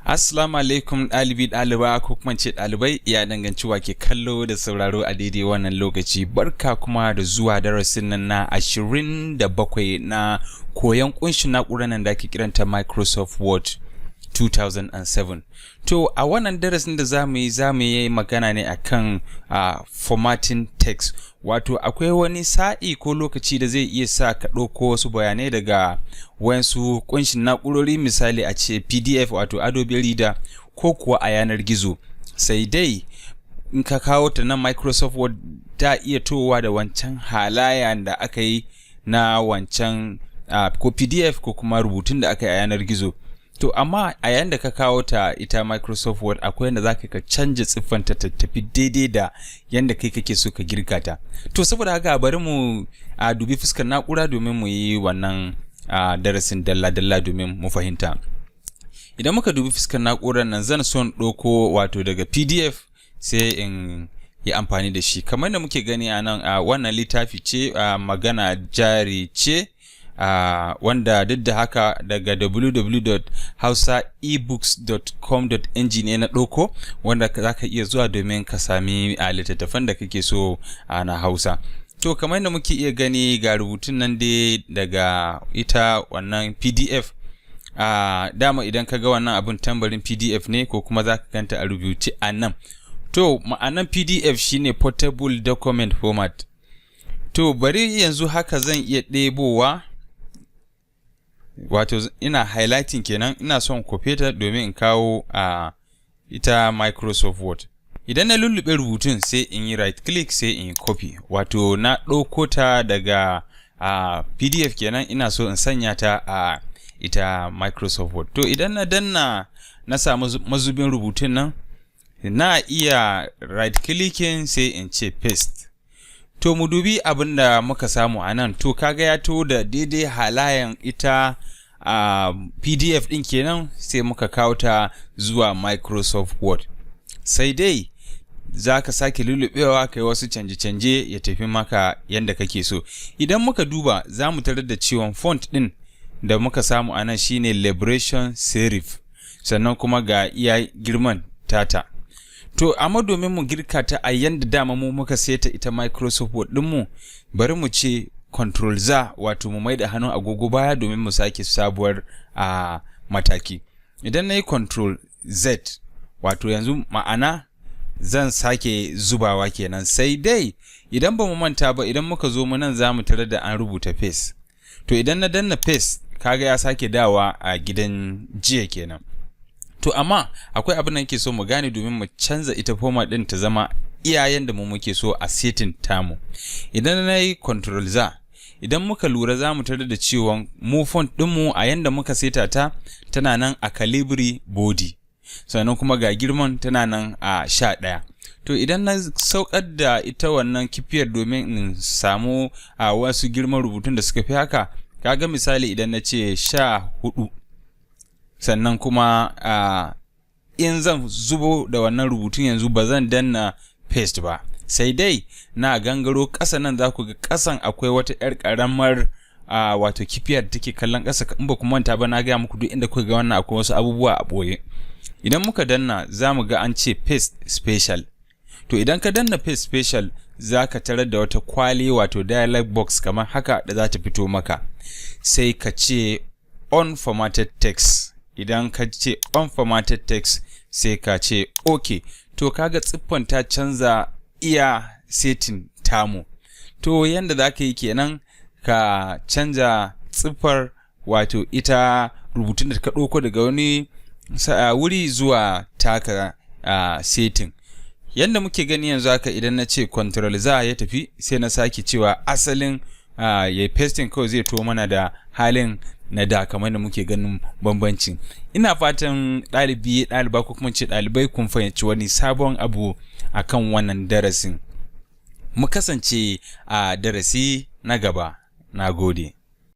Assalamu alaikum ɗaliba ko kuma ce ɗalibai, ya danganci wa ke kallo da sauraro a daidai wannan lokaci. Barka kuma da zuwa darasin nan na 27 na koyon kunshin na'urar nan da ake kiranta Microsoft Word 2007. To a wannan darasin da zamu yi magana ne akan formatting text. Wato akwai wani sa'i ko lokaci da zai iya sa ka ɗauko wasu bayanai daga wayansu kunshin na'urori, misali a ce PDF wato Adobe Reader ko kuwa a yanar gizo. Sai dai in ka kawo ta na Microsoft Word ta iya towa da wancan halayen da aka yi na wancan ko PDF ko kuma rubutun da aka yi a yanar gizo. To amma a yayin da ka kawo ta ita Microsoft Word akwai yanda zaka ka canja siffanta ta tafi daidai da yanda kai kake so ka girka ta. To saboda haka bari mu dubi fuskar na'ura domin mu yi wannan darasin dalla-dalla domin mu fahimta. Idan muka dubi fuskar na'urar nan zan so in ɗauko wato daga PDF sai in yi amfani da shi. Kamar da muke gani a nan wannan littafi ce magana jari ce. Wanda duk da haka daga www.hausaebooks.com.ng ne na ɗauko, wanda za ka iya zuwa domin ka sami littattafan da kake so na Hausa. To kamar yadda muke iya gani ga rubutun nan dai daga ita wannan PDF. Dama idan ka ga wannan abin tambarin PDF ne ko kuma za ka ganta a rubuce a nan. To ma'anan PDF shine Portable Document Format. To bari yanzu haka zan iya ɗebowa. Wato ina highlighting kenan, ina son kofe ta domin in kawo ita Microsoft Word. Idan na lullube rubutun sai in yi right click sai in yi copy. Wato na ɗauko ta daga PDF kenan, ina so in sanya ta a ita Microsoft Word. To idan na danna na samu mazubin rubutun nan, na iya right clicking sai in ce paste. To mu dubi abin da muka samu a nan. To kaga ya to da daidai halayen ita PDF ɗin kenan, sai muka kawo ta zuwa Microsoft Word. Sai dai za ka sake lullubewa kai wasu canje-canje ya tafi maka yanda kake so. Idan muka duba za mu tarar da cewa font ɗin da muka samu a nan shine Liberation Serif, sannan kuma ga iya girman tata. To amma domin mu girka ta a yanda dama mu muka seta ita Microsoft Word ɗinmu, bari mu ce Control Z, wato mu maida hannun agogo baya domin mu sake sabuwar mataki. Idan na yi Control Z, wato yanzu ma'ana zan sake zubawa kenan. Sai dai idan ba mu manta ba, idan muka zo mu nan za mu tarar da an rubuta paste. To idan na danna paste, kaga ya sake dawa a gidan jiya kenan. To amma akwai abin da nake so mu gane domin mu canza ita format din ta zama iyayen da mu muke so a setting tamu. Idan na yi Control Z, idan muka lura za mu tarar da cewa mu font ɗinmu a yanda muka seta ta tana nan a Calibri body, sannan kuma ga girman tana nan a 11. To idan na saukar da ita wannan kifiyar domin in samu wasu girman rubutun da suka fi haka, kaga misali idan na ce 14, sannan kuma in zan zubo da wannan rubutun yanzu ba zan danna paste ba, sai dai na gangaro ƙasa nan za ku ga ƙasan akwai wata 'yar ƙaramar wato kifiyar da take kallon ƙasa. In ba ku manta ba, na gaya muku duk inda kuka ga wannan akwai wasu abubuwa a ɓoye. Idan muka danna za mu ga an ce paste special. To idan ka danna paste special za ka tarar da wata kwali wato dialog box kamar haka da za ta fito maka, sai ka ce unformatted text. Idan ka ce unformatted text sai ka ce OK. To kaga tsiffan ta canza iya setting tamu. To yanda za ka yi kenan ka canza tsiffar wato ita rubutun da ka ɗauko daga wani wuri zuwa taka setting. Yanda muke gani yanzu haka, idan na ce Control Z ya tafi, sai na sake cewa asalin ya pasting kawai zai to mana da halin na da, kamar da muke ganin bambancin. Ina fatan ɗaliba ko kuma ce ɗalibai kun fahimci wani sabon abu akan wannan darasin. Mu kasance a darasi na gaba. Na gode.